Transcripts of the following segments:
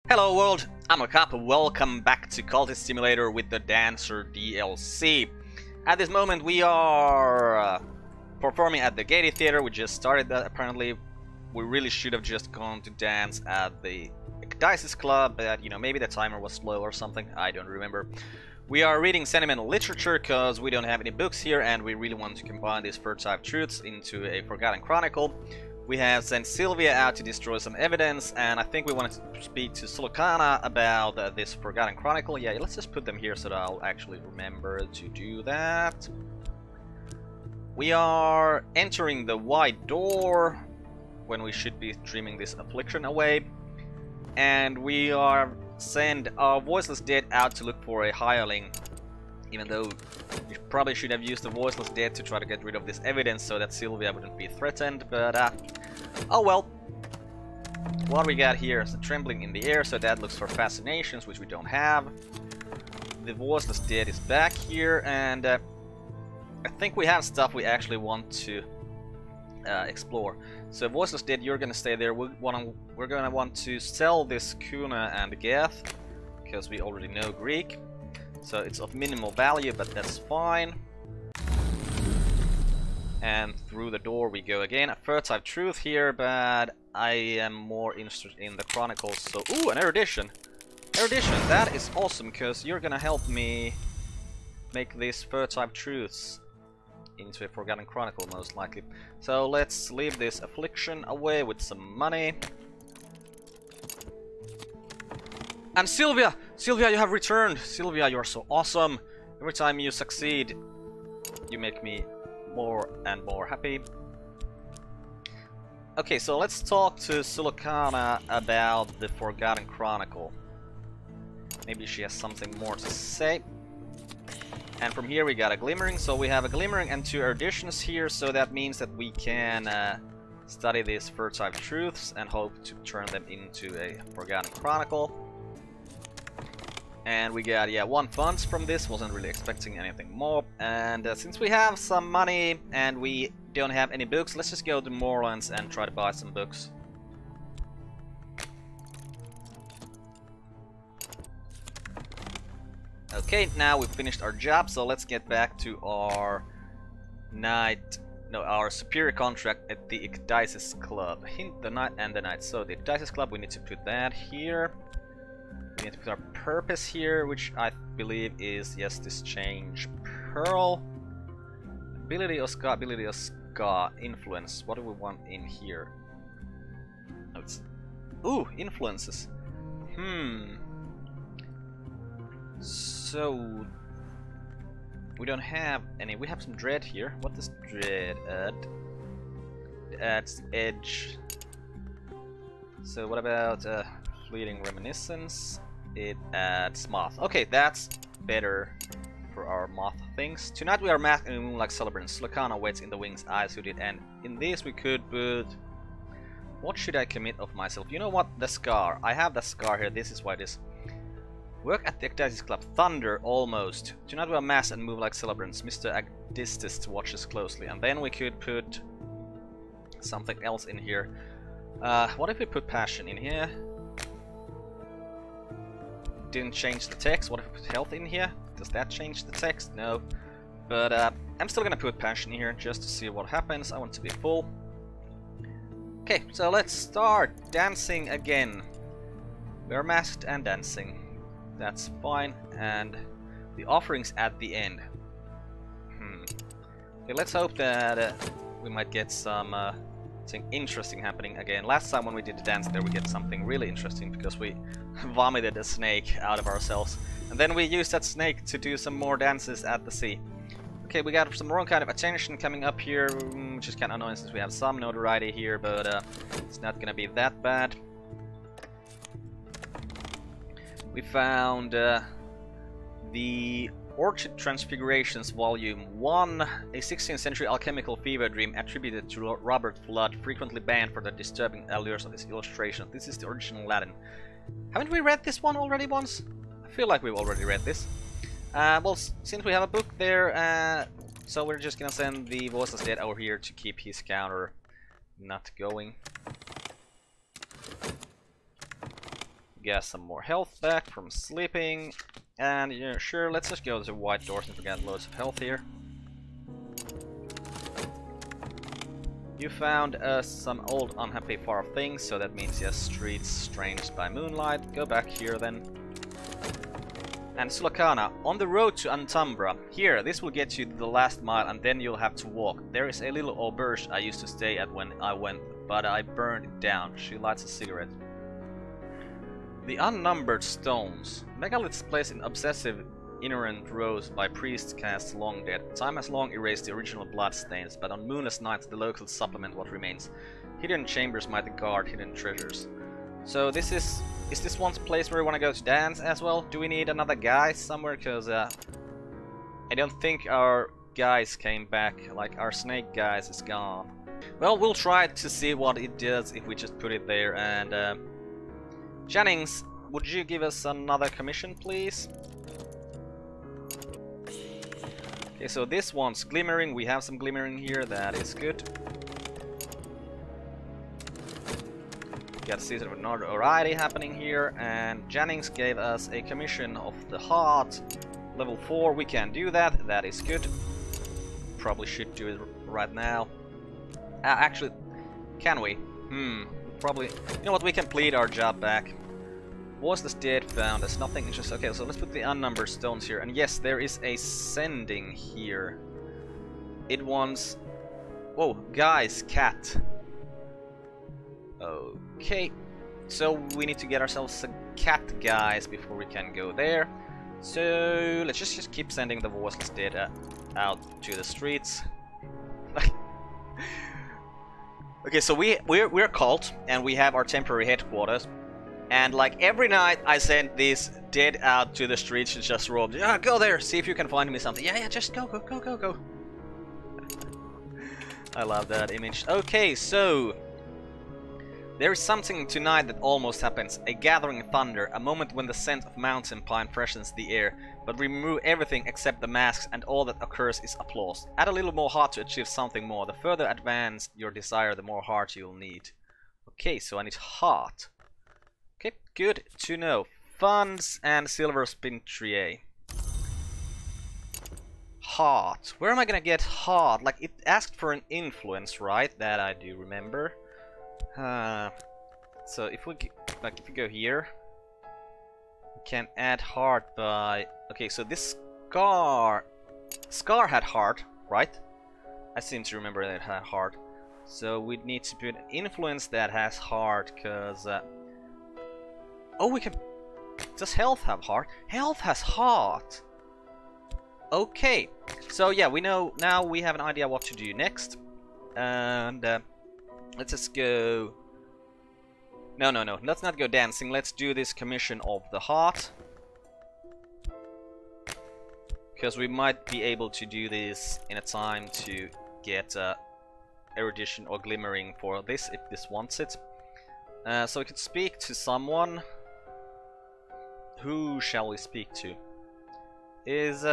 Hello world, I'm Carp. Welcome back to Cultist Simulator with the Dancer DLC. At this moment we are performing at the Gaiety Theater. We just started that apparently. We really should have just gone to dance at the Dices Club, but you know, maybe the timer was slow or something, I don't remember. We are reading sentimental literature because we don't have any books here and we really want to combine these fertile truths into a forgotten chronicle. We have sent Sylvia out to destroy some evidence, and I think we wanted to speak to Sulokana about this Forgotten Chronicle. Yeah, let's just put them here so that I'll actually remember to do that. We are entering the wide door when we should be dreaming this affliction away. And we are send our voiceless dead out to look for a hireling, even though we probably should have used the voiceless dead to try to get rid of this evidence so that Sylvia wouldn't be threatened, but oh well. What we got here is the trembling in the air, so that looks for fascinations, which we don't have. The voiceless dead is back here, and I think we have stuff we actually want to explore. So voiceless dead, you're gonna stay there. We're gonna want to sell this Kuna and Geth, because we already know Greek. So it's of minimal value, but that's fine. And through the door we go again. A fertile truth here, but I am more interested in the chronicles. So, ooh, an erudition. Erudition, that is awesome, because you're gonna help me make these fertile truths into a forgotten chronicle, most likely. So let's leave this affliction away with some money. And Sylvia! Sylvia, you have returned! Sylvia, you are so awesome! Every time you succeed, you make me more and more happy. Okay, so let's talk to Sulokana about the Forgotten Chronicle. Maybe she has something more to say. And from here we got a glimmering, so we have a glimmering and 2 eruditions here, so that means that we can study these fertile truths and hope to turn them into a Forgotten Chronicle. And we got, yeah, 1 funds from this, wasn't really expecting anything more. And since we have some money and we don't have any books, let's just go to Moorlands and try to buy some books. Okay, now we've finished our job, so let's get back to our our superior contract at the Dices Club. Hint the night and the night. So the Dices Club, we need to put that here. We need to put our purpose here, which I believe is, yes, this change pearl. Ability of Ska, influence. What do we want in here? Oh, it's, ooh, influences. So we don't have any. We have some dread here. What does dread add? It adds edge. So what about fleeting reminiscence? It adds moth. Okay, that's better for our moth things. Tonight we are masking the moon like celebrants. Sulokana waits in the wings, eyes hooded, and in this we could put. What should I commit of myself? You know what? The scar. I have the scar here. This is why this. Work at the Dices Club. Thunder, almost. Tonight we are masked and move like celebrants. Mr. Agdistis watches closely. And then we could put something else in here. What if we put passion in here? Didn't change the text. What if we put health in here? Does that change the text? No. But I'm still gonna put passion in here just to see what happens. I want to be full. Okay, so let's start dancing again. We are masked and dancing. That's fine. And the offerings at the end. Okay, let's hope that we might get some something interesting happening again. Last time when we did the dance there we get something really interesting because we vomited a snake out of ourselves. And then we used that snake to do some more dances at the sea. Okay, we got some wrong kind of attention coming up here, which is kind of annoying since we have some notoriety here, but it's not gonna be that bad. We found the Orchid Transfigurations Volume 1, a 16th century alchemical fever dream attributed to Robert Flood, frequently banned for the disturbing allures of his illustration. This is the original Latin. Haven't we read this one already once? I feel like we've already read this. Well, since we have a book there, so we're just gonna send the voiceless dead over here to keep his counter not going. Get some more health back from sleeping. And yeah, sure, let's just go to the white door since we got loads of health here. You found some old unhappy far things, so that means yes, streets strange by moonlight. Go back here then. And Sulakana, on the road to Antumbra. Here, this will get you to the last mile and then you'll have to walk. There is a little auberge I used to stay at when I went, but I burned it down. She lights a cigarette. The unnumbered stones. Megaliths placed in obsessive inerrant rows by priests cast long dead. Time has long erased the original bloodstains, but on moonless nights the locals supplement what remains. Hidden chambers might guard hidden treasures. So this is this one place where we want to go to dance as well? Do we need another guy somewhere? Because I don't think our guys came back. Like our snake guys is gone. Well, we'll try to see what it does if we just put it there. And Jennings, would you give us another commission, please? Okay, so this one's glimmering. We have some glimmering here. That is good. Got season of notoriety happening here, and Jennings gave us a commission of the heart, level 4. We can do that. That is good. Probably should do it right now. Actually, can we? Probably. You know what? We can plead our job back. Was this dead found? There's nothing interesting. Okay, so let's put the unnumbered stones here. And yes, there is a sending here. It wants. Whoa, guys, cat. Okay, so we need to get ourselves a cat, guys, before we can go there. So let's just keep sending the voiceless dead out to the streets. Okay, so we're a cult, and we have our temporary headquarters. And like every night, I send these dead out to the streets and just roam. Yeah, go there, see if you can find me something. Yeah, just go. I love that image. Okay, so. There is something tonight that almost happens, a gathering thunder, a moment when the scent of mountain pine freshens the air, but we remove everything except the masks and all that occurs is applause. Add a little more heart to achieve something more. The further advanced your desire, the more heart you'll need. Okay, so I need heart. Okay, good to know. Funds and silver spin trie. Heart. Where am I gonna get heart? Like, it asked for an influence, right? That I do remember. So if we go here, we can add heart by. Okay, so this Scar had heart, right? I seem to remember that it had heart. So we need to put influence that has heart, cause oh, we can. Does health have heart? Health has heart. Okay, so yeah, we know now. We have an idea what to do next, and. Let's just go. No. Let's not go dancing. Let's do this commission of the heart. Because we might be able to do this in a time to get erudition or glimmering for this if this wants it. So we could speak to someone. Who shall we speak to? Is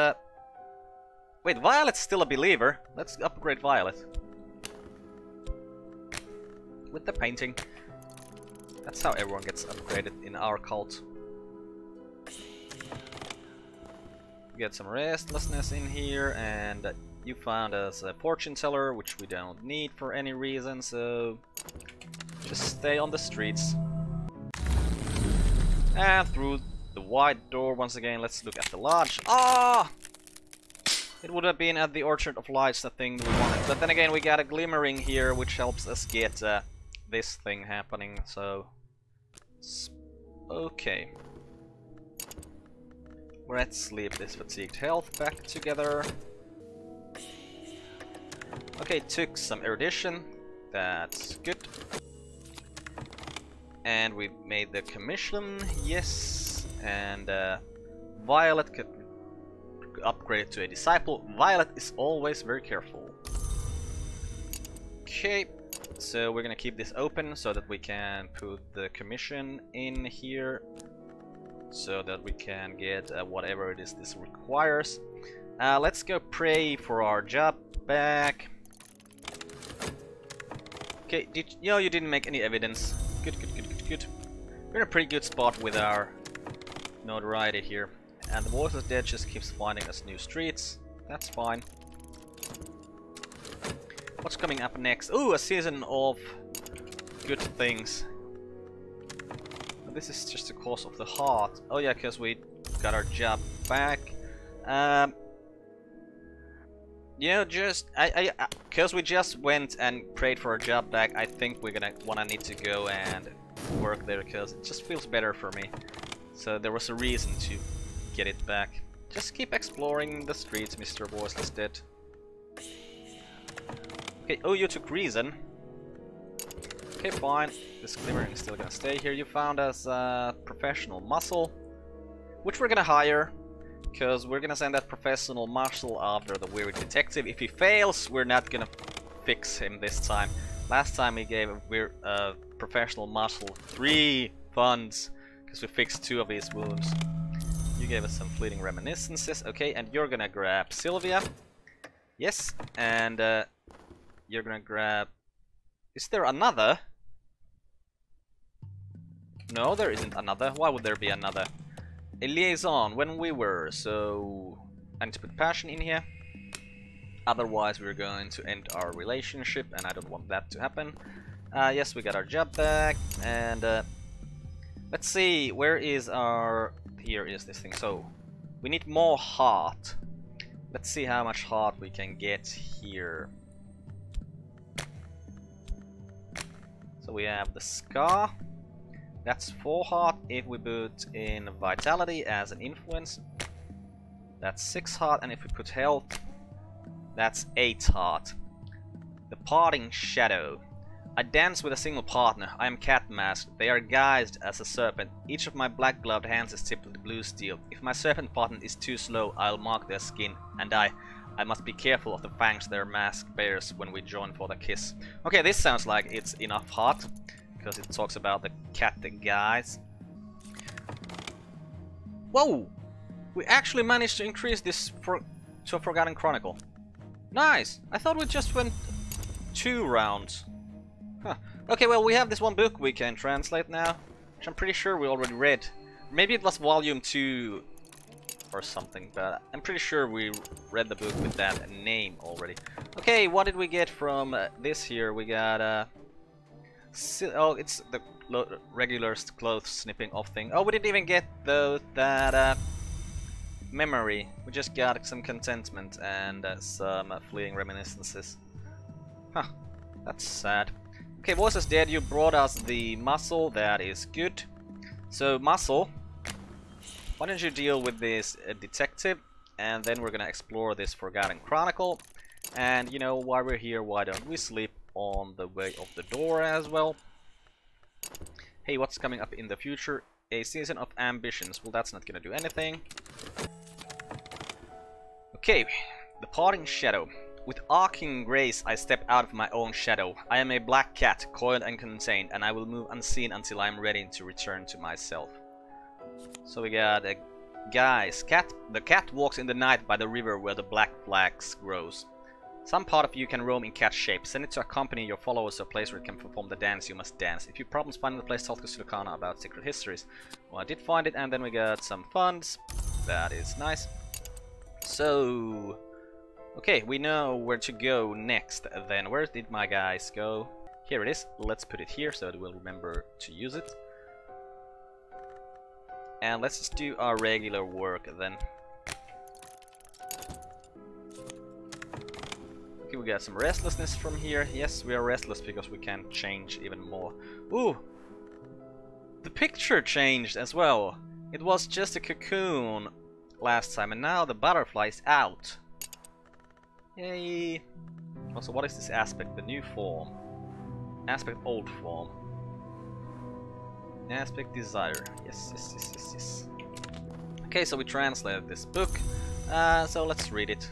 wait, Violet's still a believer. Let's upgrade Violet. With the painting. That's how everyone gets upgraded in our cult. Get some restlessness in here, and you found us a fortune teller, which we don't need for any reason, so just stay on the streets. And through the wide door once again, let's look at the lodge. Ah! It would have been at the Orchard of Lights, the thing we wanted, but then again we got a glimmering here, which helps us get this thing happening, so okay. Let's sleep this fatigued health back together. Okay, took some erudition. That's good. And we made the commission, yes. And Violet could upgrade to a disciple. Violet is always very careful. Okay. So we're gonna keep this open so that we can put the commission in here, so that we can get whatever it is this requires. Let's go pray for our job back. Okay, you didn't make any evidence. Good. We're in a pretty good spot with our notoriety here. And the Voice of Dead just keeps finding us new streets. That's fine. What's coming up next? Ooh, a season of good things. This is just the cause of the heart. Oh yeah, because we got our job back. You know, just because we just went and prayed for our job back, I think we're gonna need to go and work there because it just feels better for me. So there was a reason to get it back. Just keep exploring the streets, Mr. Voiceless Dead. Okay, oh, you took reason. Okay, fine. This glimmering is still gonna stay here. You found us a professional muscle, which we're gonna hire, because we're gonna send that professional muscle after the weird detective. If he fails, we're not gonna fix him this time. Last time we gave a professional muscle 3 funds, because we fixed 2 of his wounds. You gave us some fleeting reminiscences. Okay, and you're gonna grab Sylvia. Yes, and you're gonna grab... Is there another? No, there isn't another. Why would there be another? A liaison, when we were, so... I need to put passion in here. Otherwise we're going to end our relationship, and I don't want that to happen. Yes, we got our job back, and let's see, where is our... Here is this thing. So, we need more heart. Let's see how much heart we can get here. So we have the scar. That's 4 heart. If we put in vitality as an influence, that's 6 heart. And if we put health, that's 8 heart. The parting shadow. I dance with a single partner. I am cat masked. They are guised as a serpent. Each of my black gloved hands is tipped with blue steel. If my serpent partner is too slow, I'll mark their skin and die. I must be careful of the fangs their mask bears when we join for the kiss. Okay, this sounds like it's enough heart, because it talks about the cat guys. Whoa! We actually managed to increase this to a Forgotten Chronicle. Nice! I thought we just went 2 rounds. Huh. Okay, well, we have this one book we can translate now, which I'm pretty sure we already read. Maybe it was volume 2 or something, but I'm pretty sure we read the book with that name already. Okay, what did we get from this here? We got oh, it's the regular clothes snipping off thing. Oh, we didn't even get that memory. We just got some contentment and some fleeting reminiscences. Huh, that's sad. Okay, Voice is dead. You brought us the muscle. That is good. So, muscle, why don't you deal with this detective, and then we're gonna explore this Forgotten Chronicle. And you know, while we're here, why don't we sleep on the way of the door as well? Hey, what's coming up in the future? A season of ambitions. Well, that's not gonna do anything. Okay, the parting shadow. With arcing grace, I step out of my own shadow. I am a black cat, coiled and contained, and I will move unseen until I am ready to return to myself. So we got a guy's cat. The cat walks in the night by the river where the black flax grows. Some part of you can roam in cat shape. Send it to accompany your followers to a place where it can perform the dance you must dance. If you have problems finding the place, talk to Sulukana about secret histories. Well, I did find it, and then we got some funds. That is nice. So... okay, we know where to go next then. Where did my guys go? Here it is. Let's put it here so that we'll remember to use it. And let's just do our regular work then. Okay, we got some restlessness from here. Yes, we are restless because we can't change even more. Ooh! The picture changed as well. It was just a cocoon last time, and now the butterfly is out. Yay! Also, what is this aspect? The new form. Aspect old form. Aspect desire. Yes, yes, yes, yes, yes. Okay, so we translated this book. So let's read it.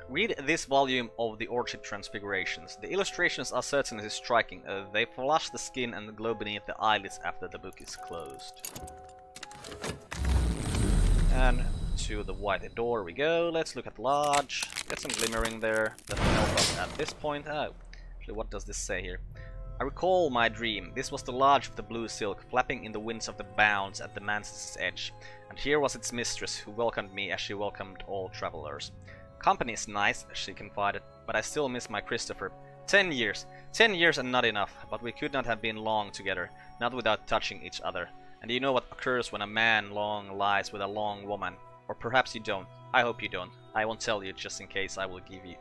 Read this volume of the Orchid Transfigurations. The illustrations are certainly striking. They flush the skin and glow beneath the eyelids after the book is closed. And to the white door we go. Let's look at large. Get some glimmering there. That will help us at this point. Oh, actually, what does this say here? I recall my dream. This was the lodge of the blue silk, flapping in the winds of the bounds at the man's edge. And here was its mistress, who welcomed me as she welcomed all travelers. Company is nice, she confided, but I still miss my Christopher. 10 years. 10 years and not enough, but we could not have been long together, not without touching each other. And you know what occurs when a man long lies with a long woman. Or perhaps you don't. I hope you don't. I won't tell you, just in case I will give you...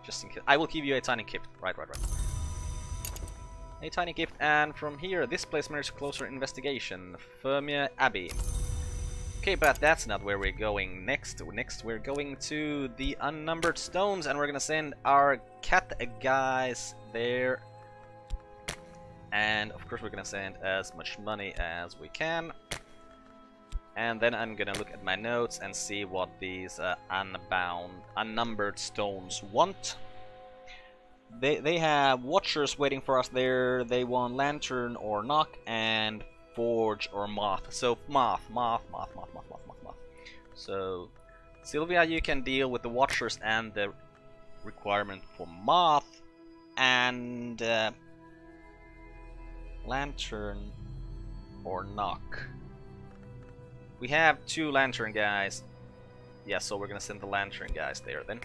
Just in case. I will give you a tiny gift. Right. A tiny gift, and from here, this place merits closer investigation. Fermia Abbey. Okay, but that's not where we're going next. Next, we're going to the Unnumbered Stones, and we're gonna send our cat guys there. And of course, we're gonna send as much money as we can. And then I'm gonna look at my notes and see what these Unnumbered Stones want. They have Watchers waiting for us there. They want Lantern or Knock and Forge or Moth. So Moth. So Sylvia, you can deal with the Watchers and the requirement for Moth, and Lantern or Knock. We have 2 Lantern guys. Yeah, so we're gonna send the Lantern guys there then.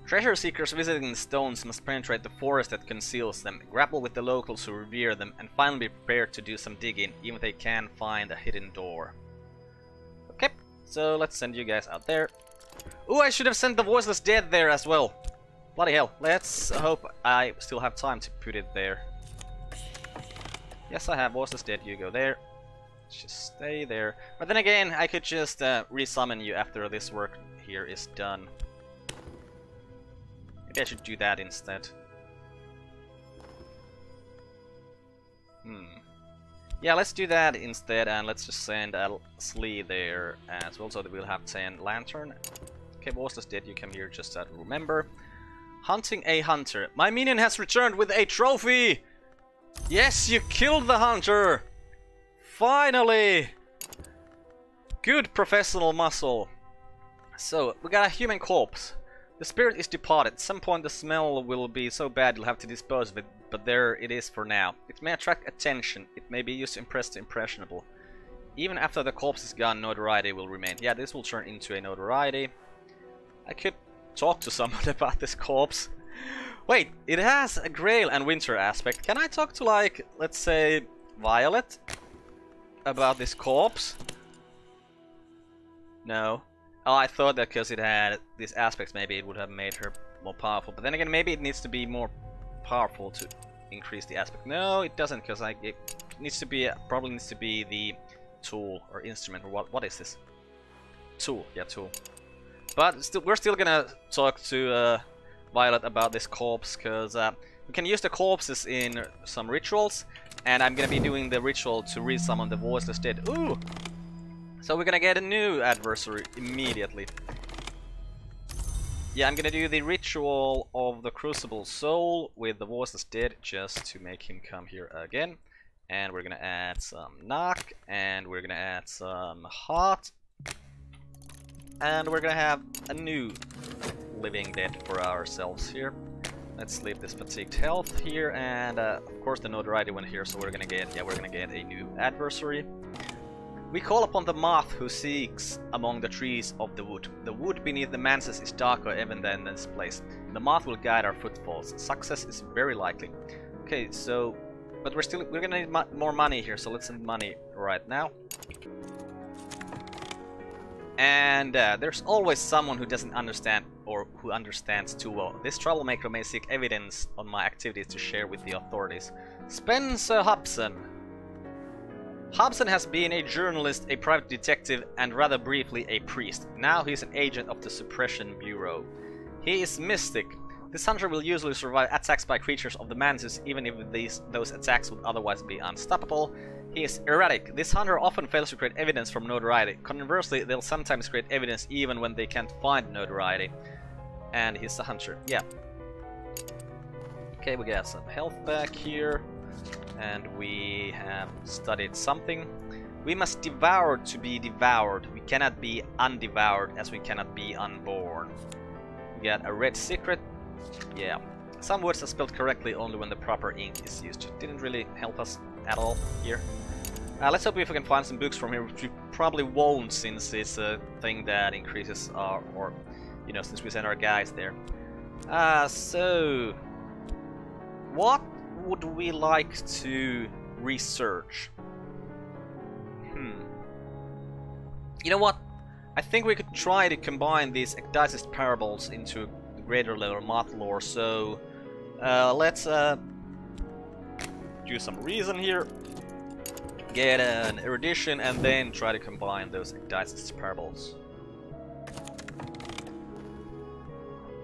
Treasure seekers visiting the stones must penetrate the forest that conceals them, grapple with the locals who revere them, and finally be prepared to do some digging, even if they can find a hidden door. Okay, so let's send you guys out there. Ooh, I should have sent the Voiceless Dead there as well. Bloody hell, let's hope I still have time to put it there. Yes, I have Voiceless Dead, you go there. Just stay there. But then again, I could just resummon you after this work here is done. Maybe I should do that instead. Yeah, let's do that instead, and let's just send Slee there as well, so that we'll have 10 Lantern. Okay, Voiceless Dead, you come here just to remember. Hunting a hunter. My minion has returned with a trophy! Yes, you killed the hunter! Finally! Good professional muscle. So, we got a human corpse. The spirit is departed. At some point the smell will be so bad you'll have to dispose of it, but there it is for now. It may attract attention. It may be used to impress the impressionable. Even after the corpse is gone, notoriety will remain. Yeah, this will turn into a notoriety. I could talk to someone about this corpse. Wait, it has a Grail and Winter aspect. Can I talk to, like, let's say, Violet about this corpse? No. Oh, I thought that because it had these aspects, maybe it would have made her more powerful. But then again, maybe it needs to be more powerful to increase the aspect. No, it doesn't, because it needs to be probably needs to be the tool or instrument or what is this? Tool, yeah, tool. But still, we're still gonna talk to Violet about this corpse, because we can use the corpses in some rituals, and I'm gonna be doing the ritual to resummon the Voiceless Dead. Ooh! So we're gonna get a new adversary immediately. Yeah, I'm gonna do the ritual of the Crucible Soul with the Voiceless Dead just to make him come here again. And we're gonna add some Knock, and we're gonna add some Heart. And we're gonna have a new Living Dead for ourselves here. Let's leave this Fatigued Health here, and of course the Notoriety went here, so we're gonna get a new adversary. We call upon the moth who seeks among the trees of the wood. The wood beneath the manses is darker even than this place. The moth will guide our footfalls. Success is very likely. Okay, so, but we're gonna need more money here, so let's send money right now. And there's always someone who doesn't understand or who understands too well. This troublemaker may seek evidence on my activities to share with the authorities. Spencer Hobson. Hobson has been a journalist, a private detective, and rather briefly a priest. Now he's an agent of the Suppression Bureau. He is mystic. This hunter will usually survive attacks by creatures of the mantis, even if those attacks would otherwise be unstoppable. He is erratic. This hunter often fails to create evidence from notoriety. Conversely, they'll sometimes create evidence even when they can't find notoriety. And he's a hunter. Yeah. Okay, we got some health back here. And we have studied something. We must devour to be devoured. We cannot be undevoured as we cannot be unborn. We got a red secret. Yeah. Some words are spelled correctly only when the proper ink is used. It didn't really help us at all here. Let's hope if we can find some books from here, which we probably won't, since it's a thing that increases our, or, you know, since we send our guys there. So what would we like to research? You know what? I think we could try to combine these ecdysis parables into the greater level moth lore, so let's do some reason here, get an erudition, and then try to combine those ecdysis parables.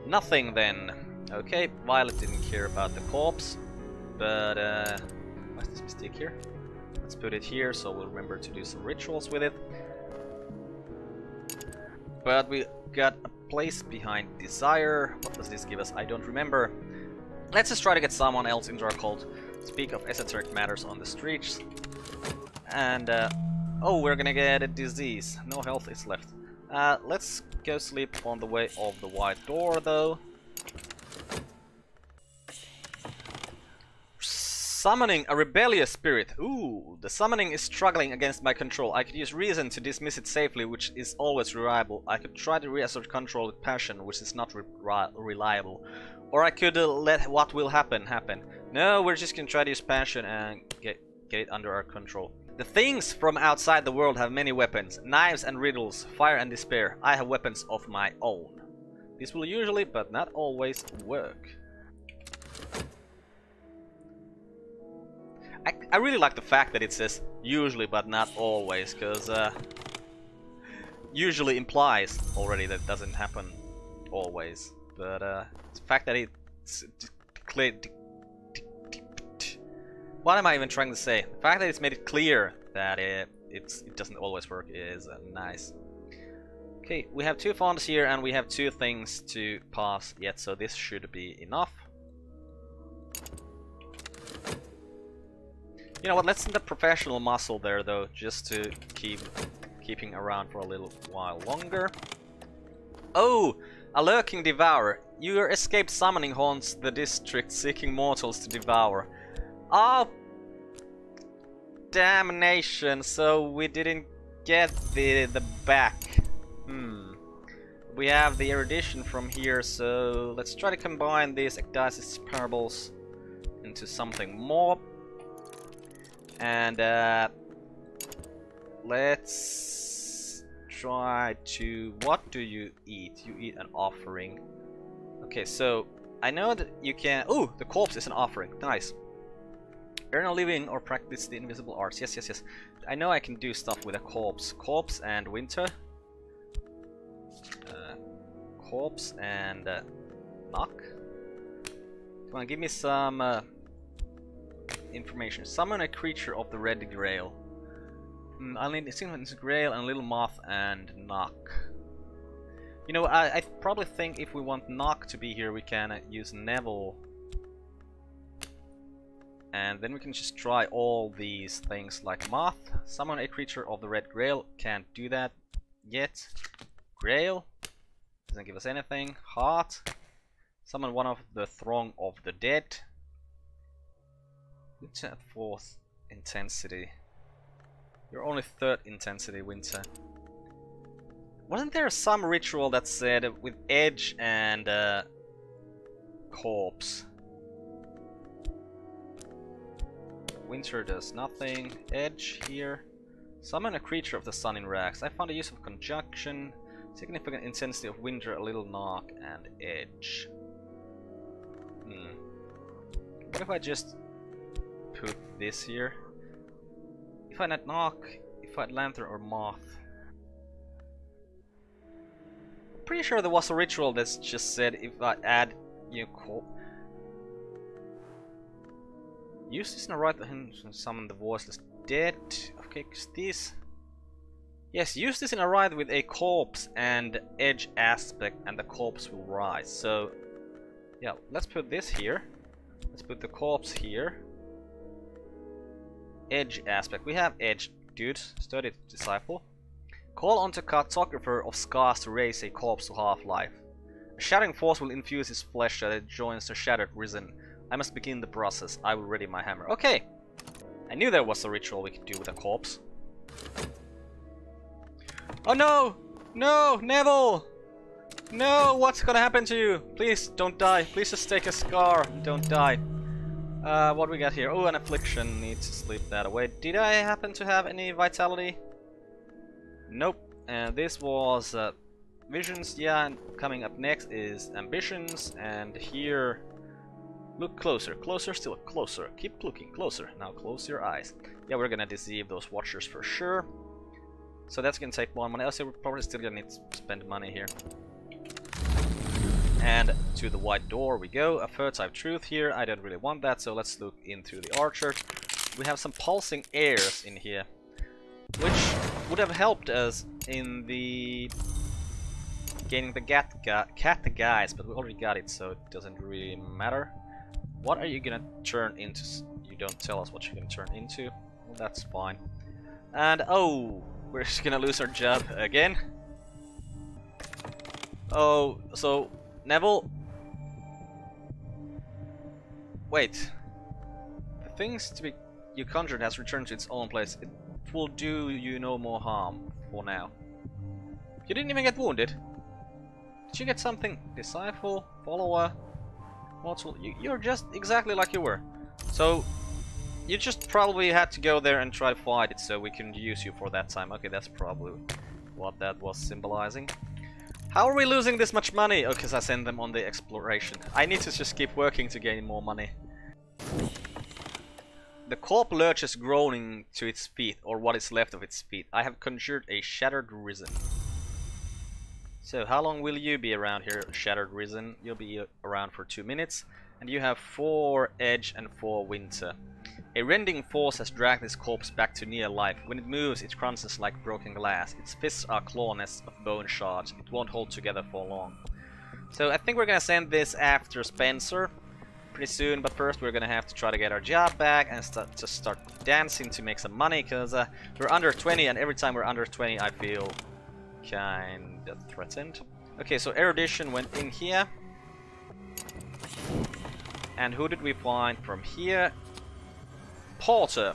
Nothing then. Okay, Violet didn't care about the corpse, but what's this mistake here? Let's put it here so we'll remember to do some rituals with it. But we got a place behind desire. What does this give us? I don't remember. Let's just try to get someone else into our cult. Speak of esoteric matters on the streets. And oh, we're gonna get a disease. No health is left. Let's go sleep on the way of the white door though. Summoning a rebellious spirit. Ooh, the summoning is struggling against my control. I could use reason to dismiss it safely, which is always reliable. I could try to reassert control with passion, which is not reliable. Or I could let what will happen happen. No, we're just gonna try to use passion and get it under our control. The things from outside the world have many weapons. Knives and riddles, fire and despair. I have weapons of my own. This will usually, but not always, work. I really like the fact that it says usually but not always, because usually implies already that it doesn't happen always. But the fact that it's clear. What am I even trying to say? The fact that it's made it clear that it doesn't always work is nice. Okay, we have 2 fonts here and we have 2 things to pass yet, so this should be enough. You know what, let's send the professional muscle there though, just to keeping around for a little while longer. Oh, a lurking devourer. Your escaped summoning haunts the district, seeking mortals to devour. Oh, damnation! So we didn't get the back. We have the erudition from here, so let's try to combine these ecdysis parables into something more. And let's try to... What do you eat? You eat an offering. Okay, so I know that you can... Ooh, the corpse is an offering. Nice. Earn a living or practice the invisible arts. Yes, yes, yes. I know I can do stuff with a corpse. Corpse and winter. Corpse and knock. Come on, give me some... information. Summon a creature of the red grail. I'll need a grail and a little moth and knock. You know, I probably think if we want knock to be here, we can use Neville. And then we can just try all these things like moth. Summon a creature of the red grail. Can't do that yet. Grail. Doesn't give us anything. Heart. Summon one of the throng of the dead. Winter at 4th intensity. You're only 3rd intensity, Winter. Wasn't there some ritual that said with edge and corpse? Winter does nothing. Edge here. Summon a creature of the sun in rags. I found the use of conjunction. Significant intensity of winter, a little knock, and edge. What if I just put this here? If I not knock, if I had lantern or moth. I'm pretty sure there was a ritual that just said if I add, you know, use this in a right hand to summon the voiceless dead. Okay, cause these. Yes, use this in a ride with a corpse and edge aspect, and the corpse will rise. So, yeah, let's put this here. Let's put the corpse here. Edge aspect. We have edge, dude. Sturdy disciple. Call onto cartographer of scars to raise a corpse to half-life. A shattering force will infuse his flesh that it joins the shattered risen. I must begin the process. I will ready my hammer. Okay. I knew there was a ritual we could do with a corpse. Oh no! No! Neville! No! What's gonna happen to you? Please don't die. Please just take a scar. Don't die. What do we got here? Oh, an affliction. Need to sleep that away. Did I happen to have any vitality? Nope. And this was visions. Yeah, and coming up next is ambitions. And here... Look closer. Closer still. Closer. Keep looking. Closer. Now close your eyes. Yeah, we're gonna deceive those watchers for sure. So that's gonna take more money. Also, we're probably still gonna need to spend money here. And to the white door we go. A third type truth here. I don't really want that, so let's look into the archer. We have some pulsing airs in here, which would have helped us in the gaining the cat guys, but we already got it, so it doesn't really matter. What are you gonna turn into? You don't tell us what you're gonna turn into. Well, that's fine. And oh, we're just gonna lose our job again. Oh, so Neville. Wait. The things to be you conjured has returned to its own place. It will do you no more harm for now. You didn't even get wounded. Did you get something? Disciple, follower, mortal. You're just exactly like you were. So you just probably had to go there and try to fight it, so we can use you for that time. Okay, that's probably what that was symbolizing. How are we losing this much money? Oh, because I sent them on the exploration. I need to just keep working to gain more money. The corp lurches groaning to its feet, or what is left of its feet. I have conjured a shattered risen. So how long will you be around here, shattered risen? You'll be around for 2 minutes. And you have 4 edge and 4 winter. A rending force has dragged this corpse back to near life. When it moves, it crunches like broken glass. Its fists are claw nests of bone shards. It won't hold together for long. So I think we're gonna send this after Spencer pretty soon, but first we're gonna have to try to get our job back and start dancing to make some money, because we're under 20, and every time we're under 20 I feel kinda threatened. Okay, so erudition went in here. And who did we find from here? Porter.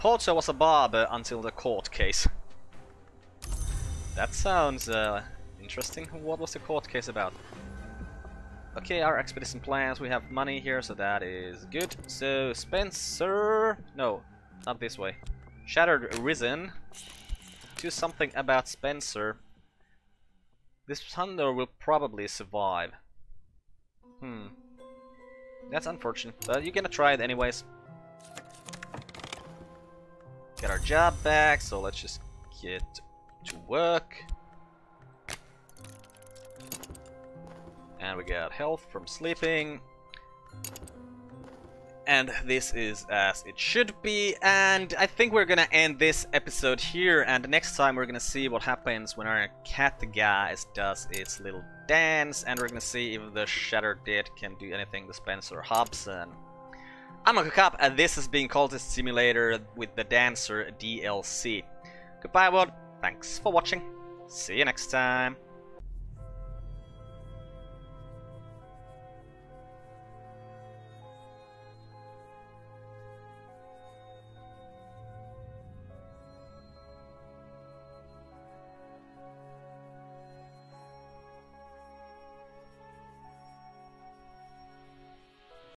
Porter was a barber until the court case. That sounds interesting. What was the court case about? Okay, our expedition plans. We have money here, so that is good. So Spencer... No, not this way. Shattered Risen. Do something about Spencer. This thunder will probably survive. That's unfortunate, but you're gonna try it anyways. Get our job back, so let's just get to work. And we got health from sleeping. And this is as it should be. And I think we're gonna end this episode here. And next time we're gonna see what happens when our cat guys does its little dance. And we're gonna see if the Shattered Dead can do anything to Spencer Hobson. I'm Carp, and this has been Cultist Simulator with the Dancer DLC. Goodbye, world. Thanks for watching. See you next time.